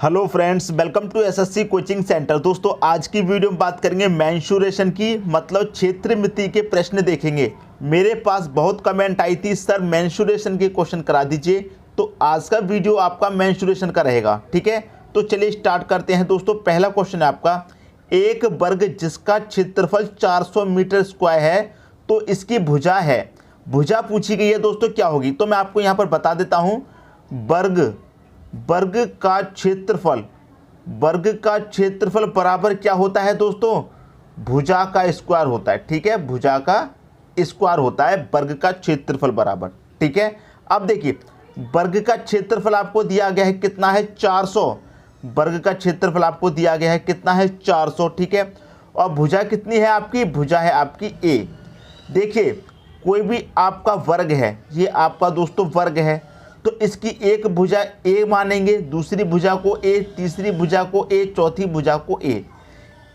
Hello friends, welcome to SSC coaching centre. दोस्तों आज की वीडियो में बात करेंगे मेंसुरेशन की, मतलब क्षेत्रमिति के प्रश्न देखेंगे। मेरे पास बहुत कमेंट आई थी, सर मेंसुरेशन के क्वेश्चन करा दीजिए, तो आज का वीडियो आपका मेंसुरेशन का रहेगा। ठीक है, तो चलिए स्टार्ट करते हैं। दोस्तों पहला क्वेश्चन है आपका, एक वर्ग जिसका क्षेत्रफल 400 मीटर स्क्वायर है तो इसकी भुजा है। भुजा पूछी गई है दोस्तों, क्या होगी? तो मैं आपको यहाँ पर बता देता हूँ। वर्ग का क्षेत्रफल बराबर क्या होता है दोस्तों? भुजा का स्क्वायर होता है। ठीक है, भुजा का स्क्वायर होता है वर्ग का क्षेत्रफल बराबर। ठीक है, अब देखिए वर्ग का क्षेत्रफल आपको दिया गया है कितना है? 400। वर्ग का क्षेत्रफल आपको दिया गया है कितना है? 400। ठीक है, और भुजा कितनी है आपकी? भुजा है आपकी ए। देखिए कोई भी आपका वर्ग है, ये आपका दोस्तों वर्ग है, तो इसकी एक भुजा ए मानेंगे, दूसरी भुजा को ए, तीसरी भुजा को ए, चौथी भुजा को ए।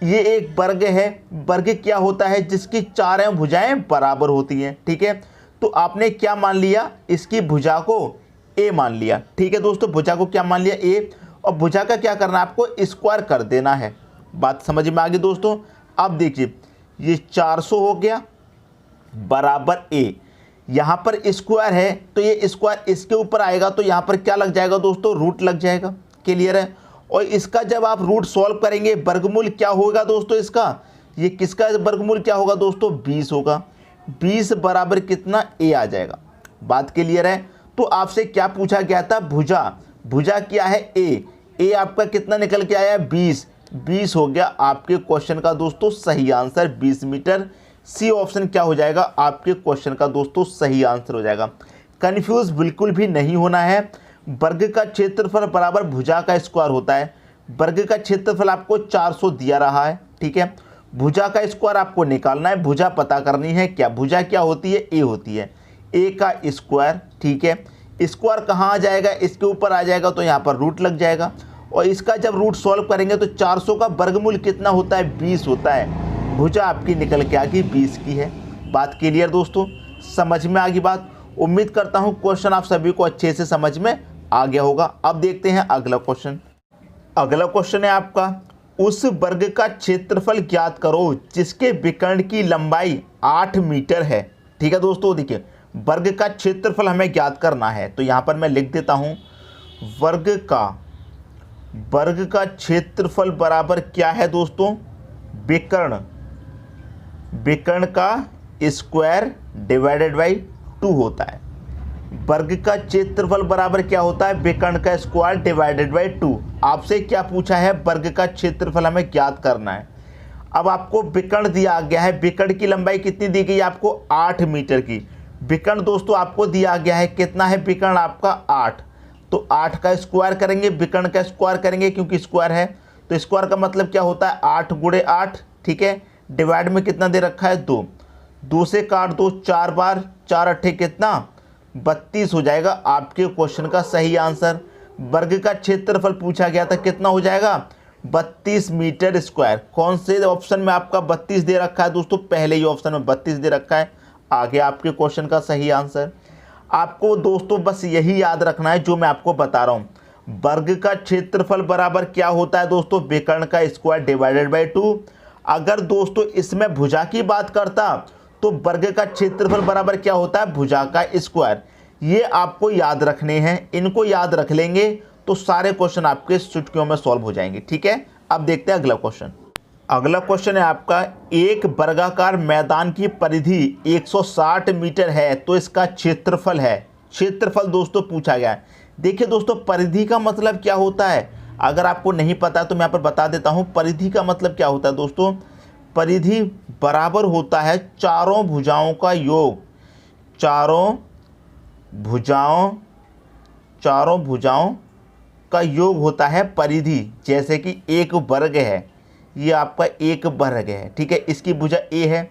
ये एक वर्ग है। वर्ग क्या होता है? जिसकी चारों भुजाएं बराबर होती हैं। ठीक है, तो आपने क्या मान लिया? इसकी भुजा को ए मान लिया। ठीक है दोस्तों, भुजा को क्या मान लिया? ए। और भुजा का क्या करना है? आपको स्क्वायर कर देना है। बात समझ में आ गई दोस्तों? अब देखिए ये 400 हो गया बराबर ए, यहाँ पर स्क्वायर है तो ये स्क्वायर इसके ऊपर आएगा, तो यहाँ पर क्या लग जाएगा दोस्तों? रूट लग जाएगा। क्लियर है? और इसका जब आप रूट सॉल्व करेंगे, वर्गमूल क्या होगा दोस्तों इसका? ये किसका वर्गमूल क्या होगा दोस्तों? 20 होगा। 20 बराबर कितना? ए आ जाएगा। बात क्लियर है? तो आपसे क्या पूछा गया था? भुजा। भुजा क्या है? ए। ए आपका कितना निकल के आया? 20। 20 हो गया आपके क्वेश्चन का दोस्तों सही आंसर, 20 मीटर। सी ऑप्शन क्या हो जाएगा? आपके क्वेश्चन का दोस्तों सही आंसर हो जाएगा। कंफ्यूज बिल्कुल भी नहीं होना है। वर्ग का क्षेत्रफल बराबर भुजा का स्क्वायर होता है। वर्ग का क्षेत्रफल आपको 400 दिया रहा है। ठीक है, भुजा का स्क्वायर आपको निकालना है, भुजा पता करनी है। क्या भुजा क्या होती है? ए होती है। ए का स्क्वायर। ठीक है, स्क्वायर कहाँ आ जाएगा? इसके ऊपर आ जाएगा, तो यहाँ पर रूट लग जाएगा। और इसका जब रूट सॉल्व करेंगे तो 400 का वर्गमूल कितना होता है? 20 होता है। भुजा आपकी निकल के आ गई 20 की है। बात क्लियर दोस्तों? समझ में आ गई बात? उम्मीद करता हूं क्वेश्चन आप सभी को अच्छे से समझ में आ गया होगा। अब देखते हैं अगला क्वेश्चन। अगला क्वेश्चन है आपका, उस वर्ग का क्षेत्रफल ज्ञात करो जिसके विकर्ण की लंबाई 8 मीटर है। ठीक है दोस्तों, देखिए वर्ग का क्षेत्रफल हमें ज्ञात करना है, तो यहां पर मैं लिख देता हूं वर्ग का क्षेत्रफल बराबर क्या है दोस्तों? विकर्ण का स्क्वायर डिवाइडेड बाई 2 होता है। वर्ग का क्षेत्रफल बराबर क्या होता है? विकर्ण का स्क्वायर डिवाइडेड बाई 2। आपसे क्या पूछा है? वर्ग का क्षेत्रफल हमें ज्ञात करना है। अब आपको विकर्ण दिया गया है, विकर्ण की लंबाई कितनी दी गई है आपको? 8 मीटर की। विकर्ण दोस्तों आपको दिया गया है कितना है? विकर्ण आपका 8, तो 8 का स्क्वायर करेंगे, विकर्ण का स्क्वायर करेंगे, क्योंकि स्क्वायर है तो स्क्वायर का मतलब क्या होता है? 8 गुणे 8। ठीक है, डिवाइड में कितना दे रखा है? 2। 2 से काट दो 4 बार, 4 अट्ठे कितना? 32 हो जाएगा आपके क्वेश्चन का सही आंसर। वर्ग का क्षेत्रफल पूछा गया था, कितना हो जाएगा? 32 मीटर स्क्वायर। कौन से ऑप्शन में आपका 32 दे रखा है दोस्तों? पहले ही ऑप्शन में 32 दे रखा है। आगे आपके क्वेश्चन का सही आंसर। आपको दोस्तों बस यही याद रखना है जो मैं आपको बता रहा हूँ। वर्ग का क्षेत्रफल बराबर क्या होता है दोस्तों? विकर्ण का स्क्वायर डिवाइडेड बाई 2। अगर दोस्तों इसमें भुजा की बात करता तो वर्ग का क्षेत्रफल बराबर क्या होता है? भुजा का स्क्वायर। ये आपको याद रखने हैं, इनको याद रख लेंगे तो सारे क्वेश्चन आपके चुटकियों में सॉल्व हो जाएंगे। ठीक है, अब देखते हैं अगला क्वेश्चन। अगला क्वेश्चन है आपका, एक वर्गाकार मैदान की परिधि 160 मीटर है तो इसका क्षेत्रफल है। क्षेत्रफल दोस्तों पूछा गया है। देखिए दोस्तों परिधि का मतलब क्या होता है? अगर आपको नहीं पता तो मैं यहाँ पर बता देता हूँ। परिधि का मतलब क्या होता है दोस्तों? परिधि बराबर होता है चारों भुजाओं का योग। चारों भुजाओं का योग होता है परिधि। जैसे कि एक वर्ग है, ये आपका एक वर्ग है। ठीक है, इसकी भुजा ए है,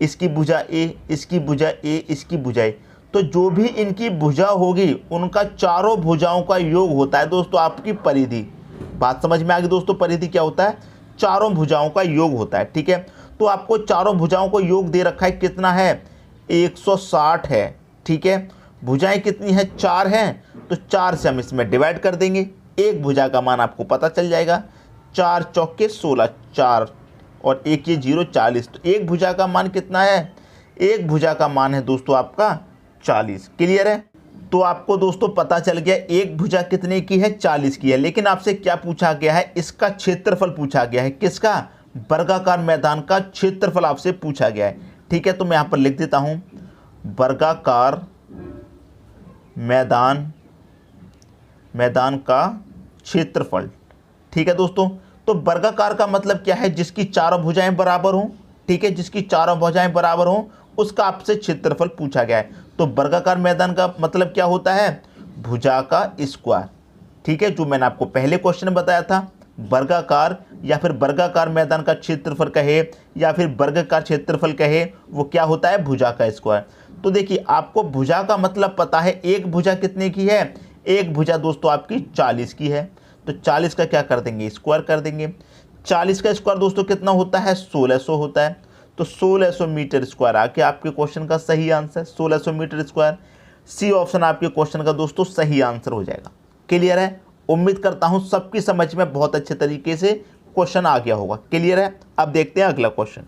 इसकी भुजा ए, इसकी भुजा ए, इसकी भुजा ए, तो जो भी इनकी भुजा होगी उनका चारों भुजाओं का योग होता है दोस्तों आपकी परिधि। बात समझ में आ गई दोस्तों? परिधि क्या होता है? चारों भुजाओं का योग होता है। ठीक है, तो आपको चारों भुजाओं को योग दे रखा है, कितना है? 160 है। ठीक है, भुजाएं कितनी है? 4 हैं, तो 4 से हम इसमें डिवाइड कर देंगे। एक भुजा का मान आपको पता चल जाएगा। 4 चौके 16, 4 और 1 ये 0, 40। तो एक भुजा का मान कितना है? एक भुजा का मान है दोस्तों आपका 40। क्लियर है? तो आपको दोस्तों पता चल गया एक भुजा कितने की है? 40 की है। लेकिन आपसे क्या पूछा गया है? इसका क्षेत्रफल पूछा गया है। किसका? वर्गाकार मैदान का क्षेत्रफल आपसे पूछा गया है। ठीक है, तो मैं यहाँ पर लिख देता हूँ वर्गाकार मैदान का क्षेत्रफल। ठीक है दोस्तों, तो वर्गाकार का मतलब क्या है? जिसकी चारों भुजाएं बराबर हों। ठीक है, जिसकी चारों भुजाएं बराबर हों उसका आपसे क्षेत्रफल पूछा गया है। तो वर्गाकार मैदान का मतलब क्या होता है? भुजा का स्क्वायर। ठीक है, जो मैंने आपको पहले क्वेश्चन में बताया था, वर्गाकार या फिर वर्गाकार मैदान का क्षेत्रफल कहे या फिर वर्ग का क्षेत्रफल कहे, वो क्या होता है? भुजा का स्क्वायर। तो देखिए, आपको भुजा का मतलब पता है। एक भुजा कितने की है? एक भुजा दोस्तों आपकी 40 की है। तो 40 का क्या कर देंगे? स्क्वायर कर देंगे। 40 का स्क्वायर दोस्तों कितना होता है? 1600 होता है। तो 1600 मीटर स्क्वायर आके आपके क्वेश्चन का सही answer, 1600 metre square. C option आपके क्वेश्चन का दोस्तों सही आंसर हो जाएगा। क्लियर है? उम्मीद करता हूं सबकी समझ में बहुत अच्छे तरीके से क्वेश्चन आ गया होगा। क्लियर है? अब देखते हैं अगला क्वेश्चन।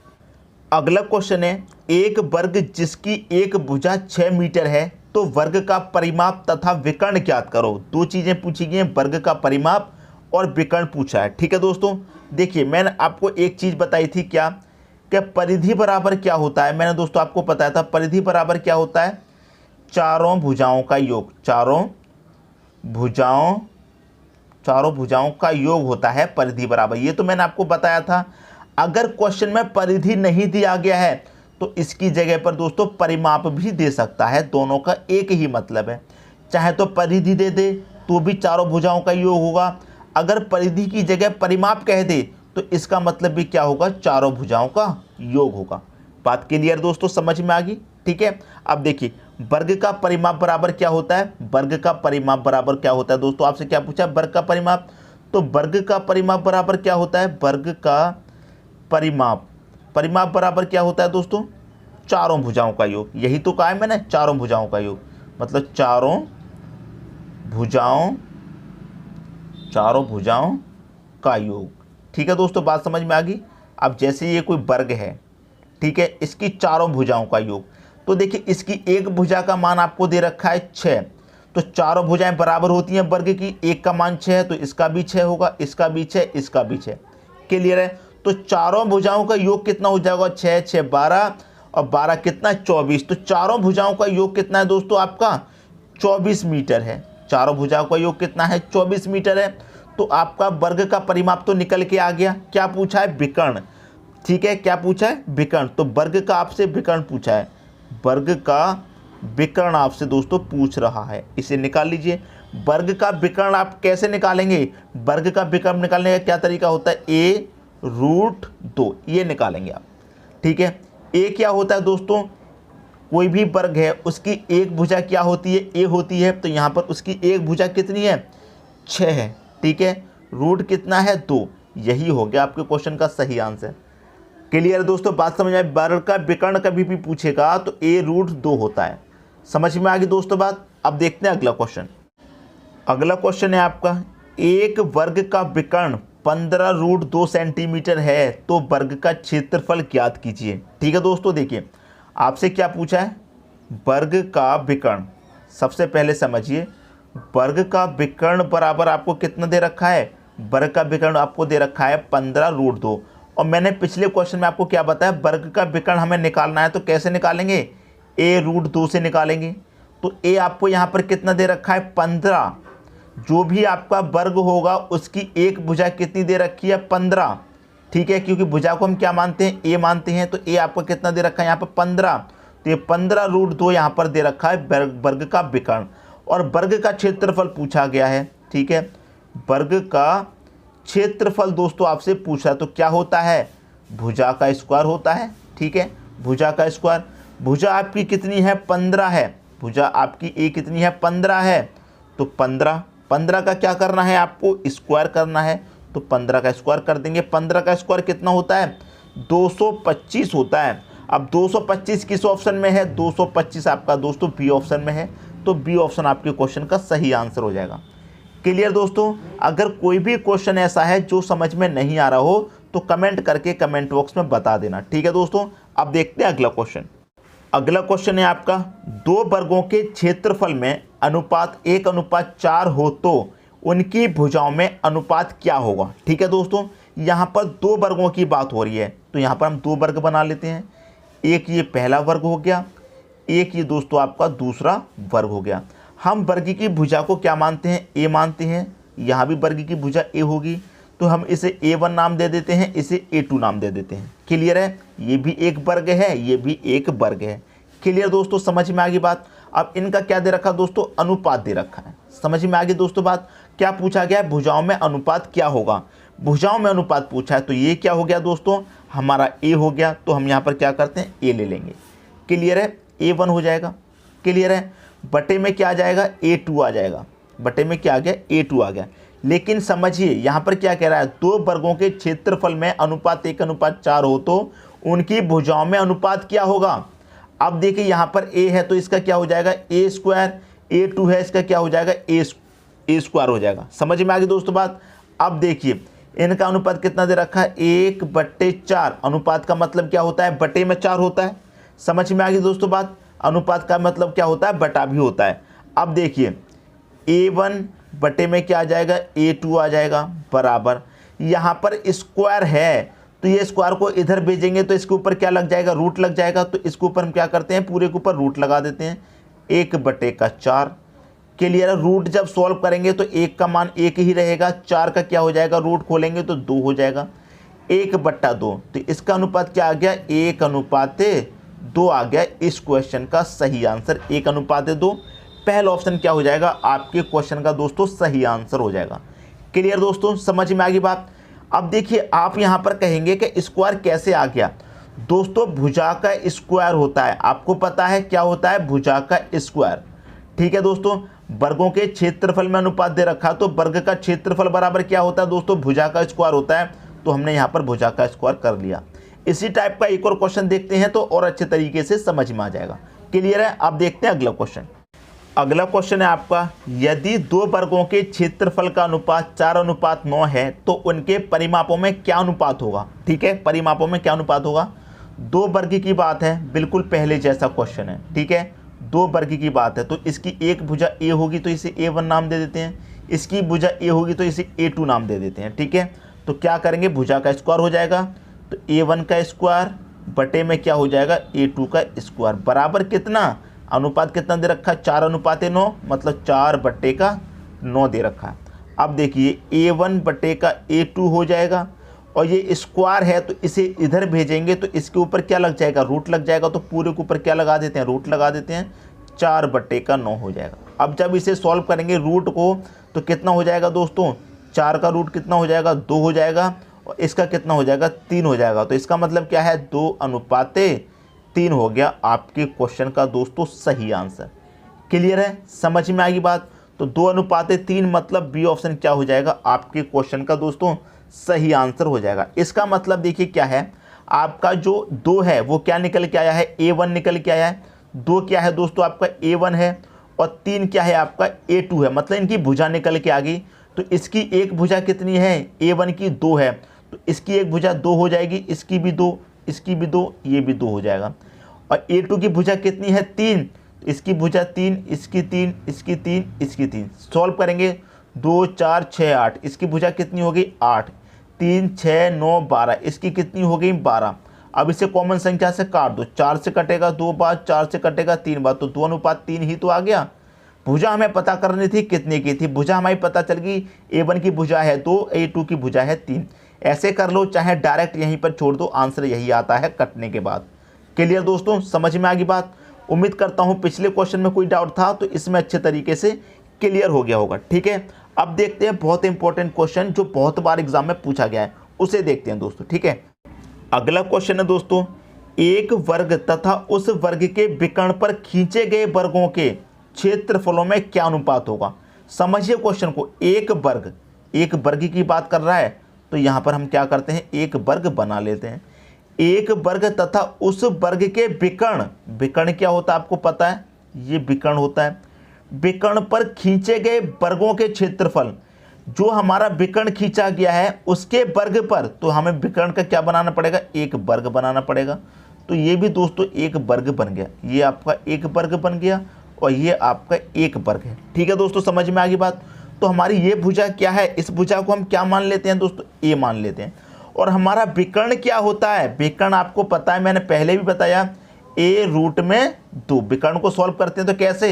अगला क्वेश्चन है, एक वर्ग जिसकी एक भुजा 6 मीटर है तो वर्ग का परिमाप तथा विकर्ण ज्ञात करो। दो चीजें पूछी गई हैं, वर्ग का परिमाप और विकर्ण पूछा है। ठीक है दोस्तों, देखिए मैंने आपको एक चीज बताई थी, क्या परिधि बराबर क्या होता है? मैंने दोस्तों आपको बताया था परिधि बराबर क्या होता है? चारों भुजाओं का योग। चारों भुजाओं का योग होता है परिधि बराबर। ये तो मैंने आपको बताया था। अगर क्वेश्चन में परिधि नहीं दिया गया है तो इसकी जगह पर दोस्तों परिमाप भी दे सकता है। दोनों का एक ही मतलब है। चाहे तो परिधि दे दे तो भी चारों भुजाओं का योग होगा, अगर परिधि की जगह परिमाप कह दे तो इसका मतलब भी क्या होगा? चारों भुजाओं का योग होगा। बात क्लियर दोस्तों, समझ में आ गई? ठीक है, अब देखिए वर्ग का परिमाप बराबर क्या होता है? वर्ग का परिमाप बराबर क्या होता है दोस्तों? आपसे क्या पूछा? वर्ग का परिमाप। तो वर्ग का परिमाप बराबर क्या होता है? वर्ग का परिमाप बराबर क्या होता है दोस्तों? चारों भुजाओं का योग। यही तो कहा है मैंने, चारों भुजाओं का योग, मतलब चारों भुजाओं का योग। ठीक है दोस्तों, बात समझ में आ गई? अब जैसे ये कोई वर्ग है, ठीक है, इसकी चारों भुजाओं का योग, तो देखिए इसकी एक भुजा का मान आपको दे रखा है 6। तो चारों भुजाएं बराबर होती हैं वर्ग की। एक का मान 6 है तो इसका भी 6 होगा, इसका भी 6, इसका भी 6। क्लियर है? तो चारों भुजाओं का योग कितना हो जाएगा? 6 6 12 और 12 कितना? 24। तो चारों भुजाओं का योग कितना है दोस्तों? आपका 24 मीटर है। चारों भुजाओं का योग कितना है? 24 मीटर है। तो आपका वर्ग का परिमाप तो निकल के आ गया। क्या पूछा है? विकर्ण। ठीक है, क्या पूछा है? विकर्ण। तो वर्ग का आपसे विकर्ण पूछा है। वर्ग का विकर्ण आपसे दोस्तों पूछ रहा है, इसे निकाल लीजिए। वर्ग का विकर्ण आप कैसे निकालेंगे? वर्ग का विकर्ण निकालने का क्या तरीका होता है? a√2 ये निकालेंगे आप। ठीक है, a क्या होता है दोस्तों? कोई भी वर्ग है उसकी एक भुजा क्या होती है? a होती है। तो यहाँ पर उसकी एक भुजा कितनी है? 6 है। ठीक है, रूट कितना है? 2। यही हो गया आपके क्वेश्चन का सही आंसर। क्लियर दोस्तों, बात समझ में? वर्ग का विकर्ण कभी भी पूछेगा तो a√2 होता है। समझ में आ गई दोस्तों बात? अब देखते हैं अगला क्वेश्चन। अगला क्वेश्चन है आपका, एक वर्ग का विकर्ण 15√2 सेंटीमीटर है तो वर्ग का क्षेत्रफल ज्ञात कीजिए। ठीक है दोस्तों, देखिए आपसे क्या पूछा है? वर्ग का विकर्ण। सबसे पहले समझिए, वर्ग का विकर्ण बराबर आपको कितना दे रखा है? वर्ग का विकर्ण आपको दे रखा है 15√2। और मैंने पिछले क्वेश्चन में आपको क्या बताया? वर्ग का विकर्ण हमें निकालना है तो कैसे निकालेंगे? a√2 से निकालेंगे। तो a आपको यहाँ पर कितना दे रखा है? 15। जो भी आपका वर्ग होगा उसकी एक भुजा कितनी दे रखी है? 15। ठीक है, क्योंकि भुजा को हम क्या मानते हैं? a मानते हैं। तो a आपको कितना दे रखा है यहाँ पर? 15। तो ये 15√2 यहाँ पर दे रखा है वर्ग का विकर्ण। और वर्ग का क्षेत्रफल पूछा गया है। ठीक है, वर्ग का क्षेत्रफल दोस्तों आपसे पूछा तो क्या होता है? भुजा का स्क्वायर होता है। ठीक है, भुजा का स्क्वायर। भुजा आपकी कितनी है? 15 है। भुजा आपकी ए कितनी है? 15 है। तो 15 का क्या करना है? आपको स्क्वायर करना है। तो 15 का स्क्वायर कर देंगे। 15 का स्क्वायर कितना होता है? 225 होता है। अब 225 किस ऑप्शन में है? 225 आपका दोस्तों बी ऑप्शन में है। तो बी ऑप्शन आपके क्वेश्चन का सही आंसर हो जाएगा। क्लियर दोस्तों? अगर कोई भी क्वेश्चन ऐसा है जो समझ में नहीं आ रहा हो तो कमेंट करके कमेंट बॉक्स में बता देना, ठीक है दोस्तों। अब देखते हैं अगला क्वेश्चन। अगला क्वेश्चन है आपका, दो वर्गों के क्षेत्रफल में अनुपात 1:4 हो तो उनकी भुजाओं में अनुपात क्या होगा। ठीक है दोस्तों, यहाँ पर दो वर्गों की बात हो रही है, तो यहाँ पर हम दो वर्ग बना लेते हैं। एक ये पहला वर्ग हो गया, एक ये दोस्तों आपका दूसरा वर्ग हो गया। हम वर्ग की भुजा को क्या मानते हैं, ए मानते हैं। यहाँ भी वर्ग की भुजा ए होगी, तो हम इसे A1 नाम दे देते हैं, इसे A2 नाम दे देते हैं। क्लियर है? ये भी एक वर्ग है, ये भी एक वर्ग है। क्लियर दोस्तों, समझ में आ गई बात। अब इनका क्या दे रखा दोस्तों, अनुपात दे रखा है। समझ में आ गई दोस्तों बात। क्या पूछा गया है, भुजाओं में अनुपात क्या होगा। भुजाओं में अनुपात पूछा है, तो ये क्या हो गया दोस्तों, हमारा A हो गया। तो हम यहाँ पर क्या करते हैं, A ले लेंगे। क्लियर है? A1 हो जाएगा। क्लियर है? बटे में क्या आ जाएगा, A2 आ जाएगा। बटे में क्या आ गया, A2 आ गया। लेकिन समझिए यहाँ पर क्या कह रहा है, दो वर्गों के क्षेत्रफल में अनुपात 1:4 हो तो उनकी भुजाओं में अनुपात क्या होगा। अब देखिए यहाँ पर A है तो इसका क्या हो जाएगा, A²। A2 है, इसका क्या हो जाएगा, A² हो जाएगा। समझ में आ गई दोस्तों बात। अब देखिए इनका अनुपात कितना दे रखा है, 1/4। अनुपात का मतलब क्या होता है, बटे में 4 होता है। समझ में आ गई दोस्तों बात। अनुपात का मतलब क्या होता है, बटा भी होता है। अब देखिए A1 बटे में क्या आ जाएगा, A2 आ जाएगा, बराबर यहाँ पर स्क्वायर है तो ये स्क्वायर को इधर भेजेंगे तो इसके ऊपर क्या लग जाएगा, रूट लग जाएगा। तो इसके ऊपर हम क्या करते हैं, पूरे के ऊपर रूट लगा देते हैं, 1/4। क्लियर है? रूट जब सॉल्व करेंगे तो 1 का मान 1 ही रहेगा, 4 का क्या हो जाएगा, रूट खोलेंगे तो 2 हो जाएगा, 1/2। तो इसका अनुपात क्या आ गया, 1:2 आ गया। इस क्वेश्चन का सही आंसर 1:2। पहला ऑप्शन क्या हो जाएगा, आपके क्वेश्चन का दोस्तों सही आंसर हो जाएगा। क्लियर दोस्तों, समझ में आ गई बात। अब देखिए आप यहाँ पर कहेंगे कि स्क्वायर कैसे आ गया। दोस्तों भुजा का स्क्वायर होता है, आपको पता है क्या होता है, भुजा का स्क्वायर। ठीक है दोस्तों, वर्गों के क्षेत्रफल में अनुपात दे रखा, तो वर्ग का क्षेत्रफल बराबर क्या होता है दोस्तों, भुजा का स्क्वायर होता है। तो हमने यहाँ पर भुजा का स्क्वायर कर लिया। इसी टाइप का एक और क्वेश्चन देखते हैं तो और अच्छे तरीके से समझ में आ जाएगा। क्लियर है? आप देखते हैं अगला क्वेश्चन। अगला क्वेश्चन है आपका, यदि दो वर्गों के क्षेत्रफल का अनुपात 4:9 है तो उनके परिमापों में क्या अनुपात होगा। ठीक है, परिमापों में क्या अनुपात होगा। दो वर्ग की बात है, बिल्कुल पहले जैसा क्वेश्चन है। ठीक है, दो वर्ग की बात है तो इसकी एक भुजा A होगी तो इसे A1 नाम दे देते हैं, इसकी भुजा A होगी तो इसे A2 नाम दे देते हैं। ठीक है, तो क्या करेंगे, भुजा का स्क्वायर हो जाएगा, तो A1 का स्क्वायर बटे में क्या हो जाएगा, A2 का स्क्वायर, बराबर कितना, अनुपात कितना दे रखा है, 4:9, मतलब 4/9 दे रखा है। अब देखिए A1 बटे का A2 हो जाएगा, और ये स्क्वायर है तो इसे इधर भेजेंगे तो इसके ऊपर क्या लग जाएगा, रूट लग जाएगा। तो पूरे के ऊपर क्या लगा देते हैं, रूट लगा देते हैं, 4/9 हो जाएगा। अब जब इसे सॉल्व करेंगे रूट को तो कितना हो जाएगा दोस्तों, 4 का रूट कितना हो जाएगा, 2 हो जाएगा, और इसका कितना हो जाएगा, 3 हो जाएगा। तो इसका मतलब क्या है, 2:3 हो गया आपके क्वेश्चन का दोस्तों सही आंसर। क्लियर है? समझ में आएगी बात। तो 2:3 मतलब बी ऑप्शन क्या हो जाएगा, आपके क्वेश्चन का दोस्तों सही आंसर हो जाएगा। इसका मतलब देखिए क्या है, आपका जो 2 है वो क्या निकल के आया है, A1 निकल के आया है। 2 क्या है दोस्तों, आपका A1 है, और 3 क्या है, आपका A2 है। मतलब इनकी भुजा निकल के आ गई। तो इसकी एक भुजा कितनी है, A1 की 2 है, तो इसकी एक भुजा 2 हो जाएगी, इसकी भी 2, इसकी भी 2, ये भी 2 हो जाएगा। और A2 की भुजा कितनी है, 3, तो इसकी भुजा 3, इसकी 3, इसकी 3, इसकी 3। सॉल्व करेंगे, 2 4 6 8, इसकी भुजा कितनी हो गई, 8, 3 6 9 12, इसकी कितनी हो गई, 12। अब इसे कॉमन संख्या से काट दो, 4 से कटेगा 2 बार, 4 से कटेगा 3 बार, तो 2:3 ही तो आ गया। भुजा हमें पता करनी थी कितने की थी, भुजा हमारी पता चल गई, A1 की भुजा है 2, A2 की भुजा है 3। ऐसे कर लो, चाहे डायरेक्ट यहीं पर छोड़ दो, आंसर यही आता है कटने के बाद। क्लियर दोस्तों, समझ में आ गई बात। उम्मीद करता हूँ पिछले क्वेश्चन में कोई डाउट था तो इसमें अच्छे तरीके से क्लियर हो गया होगा। ठीक है, अब देखते हैं बहुत इंपॉर्टेंट क्वेश्चन जो बहुत बार एग्जाम में पूछा गया है, उसे देखते हैं दोस्तों। ठीक है, अगला क्वेश्चन है दोस्तों, एक वर्ग तथा उस वर्ग के विकर्ण पर खींचे गए वर्गों के क्षेत्रफलों में क्या अनुपात होगा। समझिए क्वेश्चन को, एक वर्ग की बात कर रहा है, तो यहाँ पर हम क्या करते हैं, एक वर्ग बना लेते हैं। एक वर्ग तथा उस वर्ग के विकर्ण क्या होता है आपको पता है, ये विकर्ण होता है। विकर्ण पर खींचे गए वर्गों के क्षेत्रफल, जो हमारा विकर्ण खींचा गया है उसके वर्ग पर, तो हमें विकर्ण का क्या बनाना पड़ेगा, एक वर्ग बनाना पड़ेगा। तो ये भी दोस्तों एक वर्ग बन गया, ये आपका एक वर्ग बन गया और ये आपका एक वर्ग है। ठीक है दोस्तों, समझ में आ गई बात। तो हमारी ये भुजा क्या है, इस भुजा को हम क्या मान लेते हैं दोस्तों, ए मान लेते हैं। और हमारा विकर्ण क्या होता है, विकर्ण आपको पता है, मैंने पहले भी बताया, ए रूट में 2। विकर्ण को सॉल्व करते हैं तो कैसे,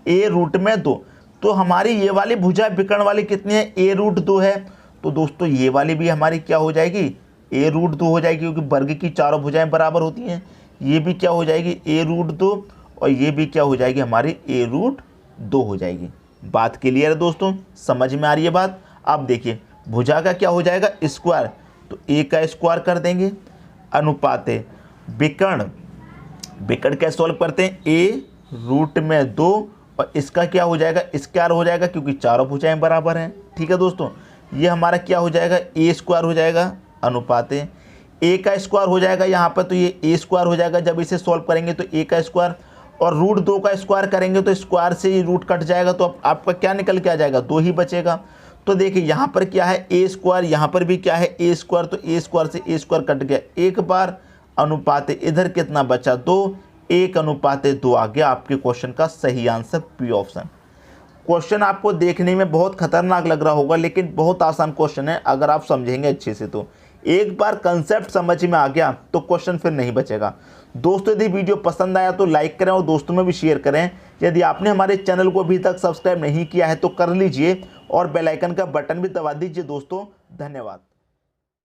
ए रूट में 2। तो हमारी ये वाली भुजा विकर्ण वाली कितनी है, ए रूट 2 है। तो दोस्तों ये वाली भी हमारी क्या हो जाएगी, ए रूट 2 हो जाएगी, क्योंकि वर्ग की चारों भुजाएं बराबर होती हैं। ये भी क्या हो जाएगी, ए रूट 2, और ये भी क्या हो जाएगी हमारी, ए रूट 2 हो जाएगी। बात क्लियर है दोस्तों, समझ में आ रही है बात। अब देखिए भुजा का क्या हो जाएगा, स्क्वायर, तो ए का स्क्वायर कर देंगे, अनुपाते विकर्ण, विकर्ण कैसे सॉल्व करते हैं, ए रूट में 2, और इसका क्या हो जाएगा, स्क्वायर हो जाएगा, क्योंकि चारों भुजाएं बराबर हैं। ठीक है दोस्तों, ये हमारा क्या हो जाएगा, ए स्क्वायर हो जाएगा, अनुपाते ए का स्क्वायर हो जाएगा यहाँ पर, तो ये ए स्क्वायर हो जाएगा। जब इसे सॉल्व करेंगे तो ए का स्क्वायर, और रूट 2 का स्क्वायर करेंगे तो स्क्वायर से ही रूट कट जाएगा, तो अब आपका क्या निकल के आ जाएगा, 2 ही बचेगा। तो देखिए यहाँ पर क्या है, ए स्क्वायर, यहाँ पर भी क्या है, ए स्क्वायर, तो ए स्क्वायर से ए स्क्वायर कट गया एक बार, अनुपाते इधर कितना बचा, 2, 1/2 आ गया आपके क्वेश्चन का सही आंसर, बी ऑप्शन। क्वेश्चन आपको देखने में बहुत खतरनाक लग रहा होगा, लेकिन बहुत आसान क्वेश्चन है अगर आप समझेंगे अच्छे से। तो एक बार कंसेप्ट समझ में आ गया तो क्वेश्चन फिर नहीं बचेगा। दोस्तों यदि वीडियो पसंद आया तो लाइक करें और दोस्तों में भी शेयर करें। यदि आपने हमारे चैनल को अभी तक सब्सक्राइब नहीं किया है तो कर लीजिए और बेल आइकन का बटन भी दबा दीजिए दोस्तों। धन्यवाद।